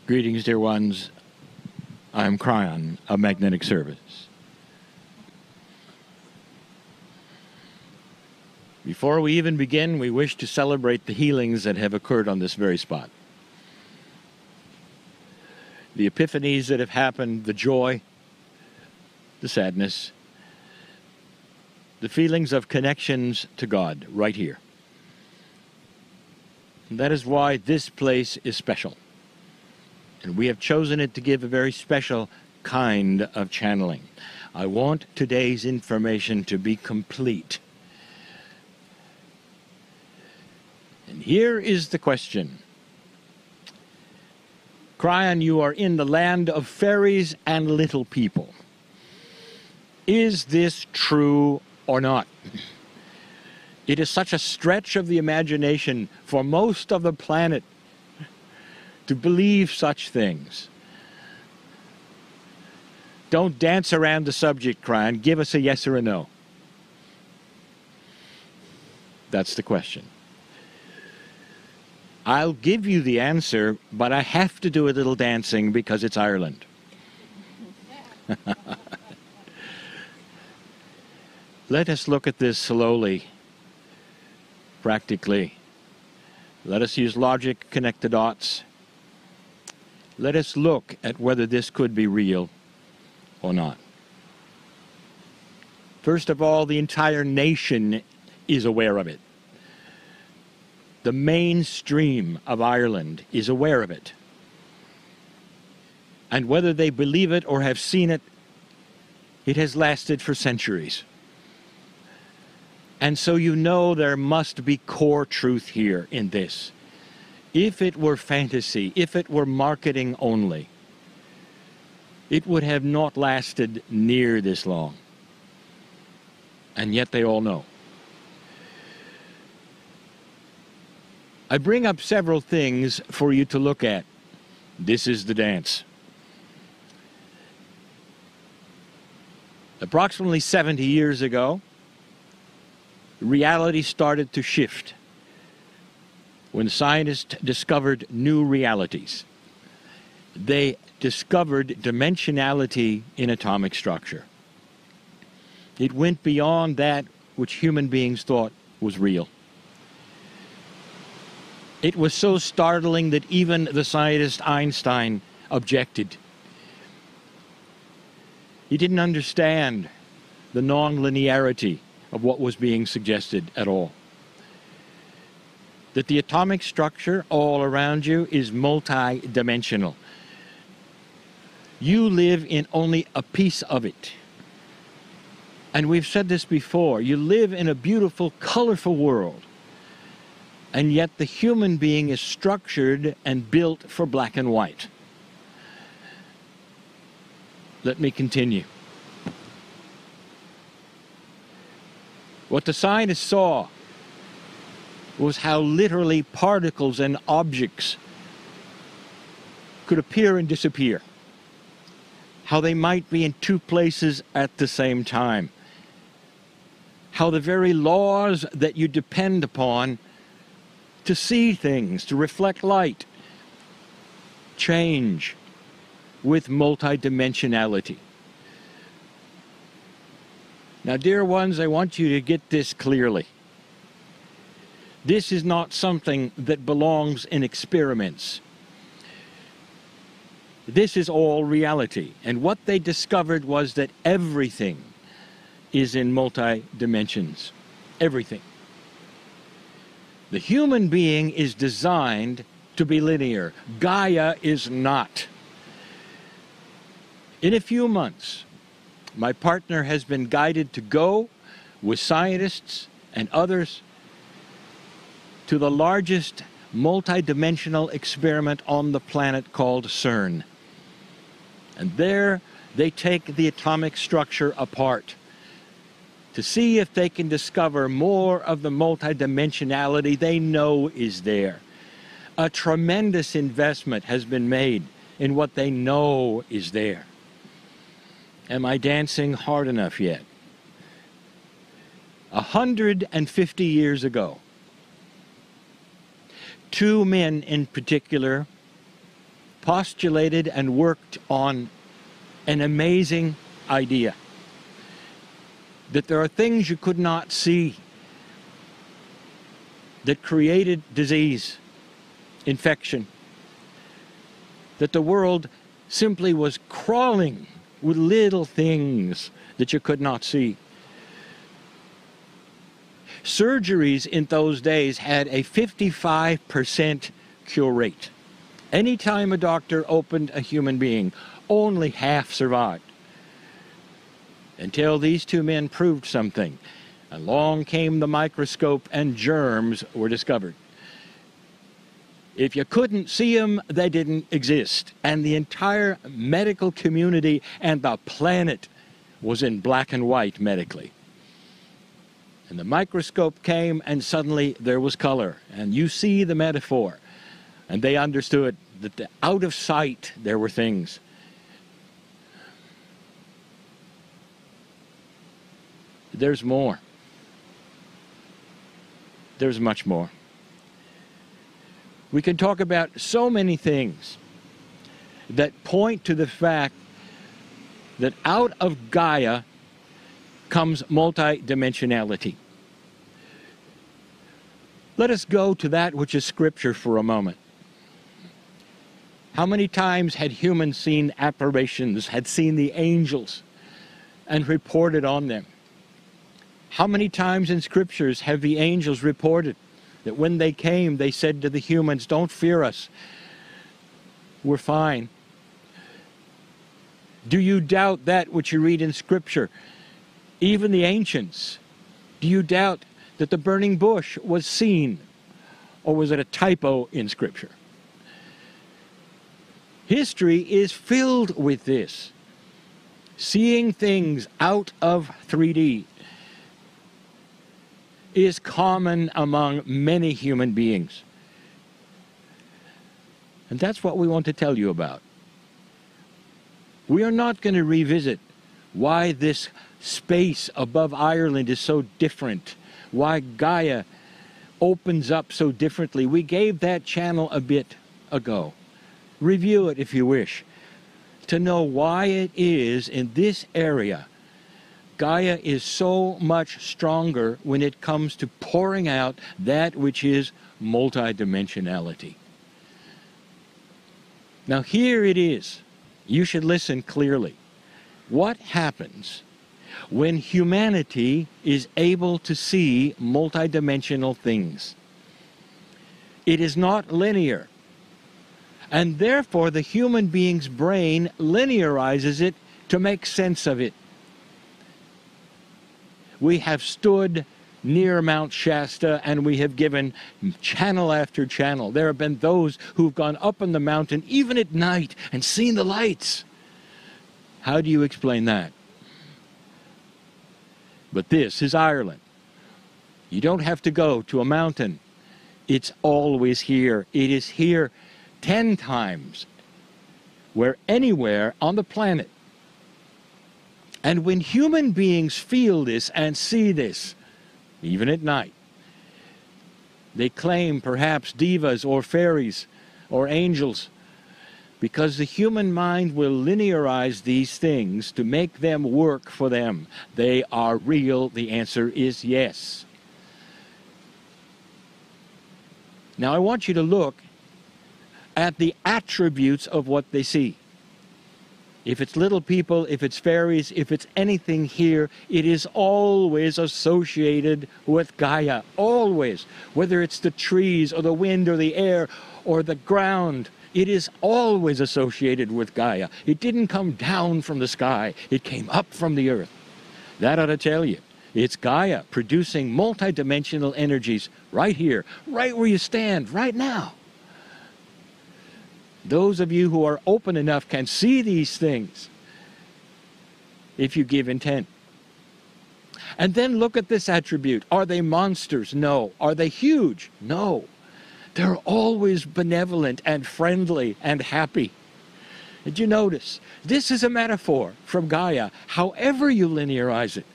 Greetings, dear ones. I'm Kryon of Magnetic Service. Before we even begin, we wish to celebrate the healings that have occurred on this very spot. The epiphanies that have happened, the joy, the sadness, the feelings of connections to God right here. And that is why this place is special. And we have chosen it to give a very special kind of channeling. I want today's information to be complete. And here is the question. Kryon, you are in the land of fairies and little people. Is this true or not? It is such a stretch of the imagination for most of the planet to believe such things. Don't dance around the subject, Kryon. Give us a yes or a no. That's the question. I'll give you the answer, but I have to do a little dancing because it's Ireland. Let us look at this slowly, practically. Let us use logic, connect the dots. Let us look at whether this could be real or not. First of all, the entire nation is aware of it. The mainstream of Ireland is aware of it. And whether they believe it or have seen it, it has lasted for centuries. And so you know there must be core truth here in this. If it were fantasy, if it were marketing only, it would have not lasted near this long. And yet they all know. I bring up several things for you to look at. This is the dance. Approximately 70 years ago, reality started to shift when scientists discovered new realities. They discovered dimensionality in atomic structure. It went beyond that which human beings thought was real. It was so startling that even the scientist Einstein objected. He didn't understand the non-linearity of what was being suggested at all. That the atomic structure all around you is multi-dimensional. You live in only a piece of it. And we've said this before, you live in a beautiful, colorful world. And yet the human being is structured and built for black and white. Let me continue. What the scientists saw was how literally particles and objects could appear and disappear. How they might be in two places at the same time. How the very laws that you depend upon to see things, to reflect light, change with multidimensionality. Now, dear ones, I want you to get this clearly. This is not something that belongs in experiments. This is all reality. And what they discovered was that everything is in multi-dimensions. Everything. The human being is designed to be linear. Gaia is not. In a few months, my partner has been guided to go with scientists and others to the largest multidimensional experiment on the planet called CERN. And there they take the atomic structure apart to see if they can discover more of the multidimensionality they know is there. A tremendous investment has been made in what they know is there. Am I dancing hard enough yet? 150 years ago, two men in particular postulated and worked on an amazing idea. That there are things you could not see that created disease, infection. That the world simply was crawling with little things that you could not see. Surgeries in those days had a 55% cure rate. Anytime a doctor opened a human being, only half survived. Until these two men proved something. Along came the microscope and germs were discovered. If you couldn't see them, they didn't exist. And the entire medical community and the planet was in black and white medically. And the microscope came and suddenly there was color. And you see the metaphor. And they understood that out of sight there were things. There's more. There's much more. We can talk about so many things that point to the fact that out of Gaia comes multidimensionality. Let us go to that which is Scripture for a moment. How many times had humans seen apparitions, had seen the angels, and reported on them? How many times in Scriptures have the angels reported that when they came, they said to the humans, "Don't fear us. We're fine." Do you doubt that which you read in Scripture? Even the ancients. Do you doubt that the burning bush was seen? Or was it a typo in Scripture? History is filled with this. Seeing things out of 3D is common among many human beings. And that's what we want to tell you about. We are not going to revisit why this space above Ireland is so different, why Gaia opens up so differently. We gave that channel a bit ago. Review it if you wish, to know why it is in this area Gaia is so much stronger when it comes to pouring out that which is multidimensionality. Now here it is. You should listen clearly. What happens when humanity is able to see multidimensional things? It is not linear. And therefore the human being's brain linearizes it to make sense of it. We have stood near Mount Shasta and we have given channel after channel. There have been those who've gone up on the mountain even at night and seen the lights. How do you explain that? But this is Ireland. You don't have to go to a mountain. It's always here. It is here 10 times where anywhere on the planet. And when human beings feel this and see this, even at night, they claim perhaps divas or fairies or angels, because the human mind will linearize these things to make them work for them. They are real. The answer is yes. Now I want you to look at the attributes of what they see. If it's little people, if it's fairies, if it's anything here, it is always associated with Gaia. Always. Whether it's the trees or the wind or the air or the ground, it is always associated with Gaia. It didn't come down from the sky. It came up from the earth. That ought to tell you. It's Gaia producing multidimensional energies right here, right where you stand, right now. Those of you who are open enough can see these things if you give intent. And then look at this attribute. Are they monsters? No. Are they huge? No. They're always benevolent and friendly and happy. Did you notice? This is a metaphor from Gaia, however you linearize it.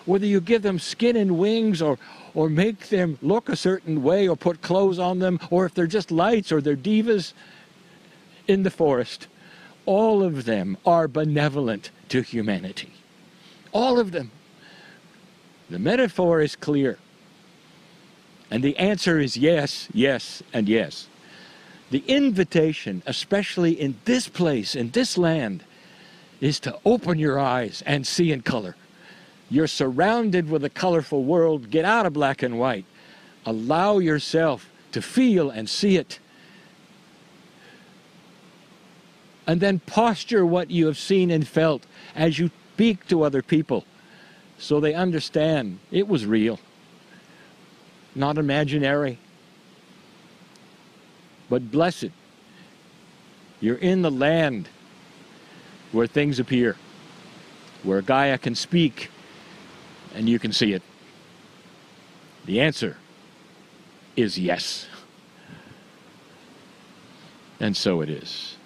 Whether you give them skin and wings or make them look a certain way or put clothes on them, or if they're just lights or they're divas, in the forest, all of them are benevolent to humanity. All of them. The metaphor is clear. And the answer is yes, yes, and yes. The invitation, especially in this place, in this land, is to open your eyes and see in color. You're surrounded with a colorful world. Get out of black and white. Allow yourself to feel and see it. And then posture what you have seen and felt as you speak to other people so they understand it was real, not imaginary. But blessed, you're in the land where things appear, where Gaia can speak and you can see it. The answer is yes. And so it is.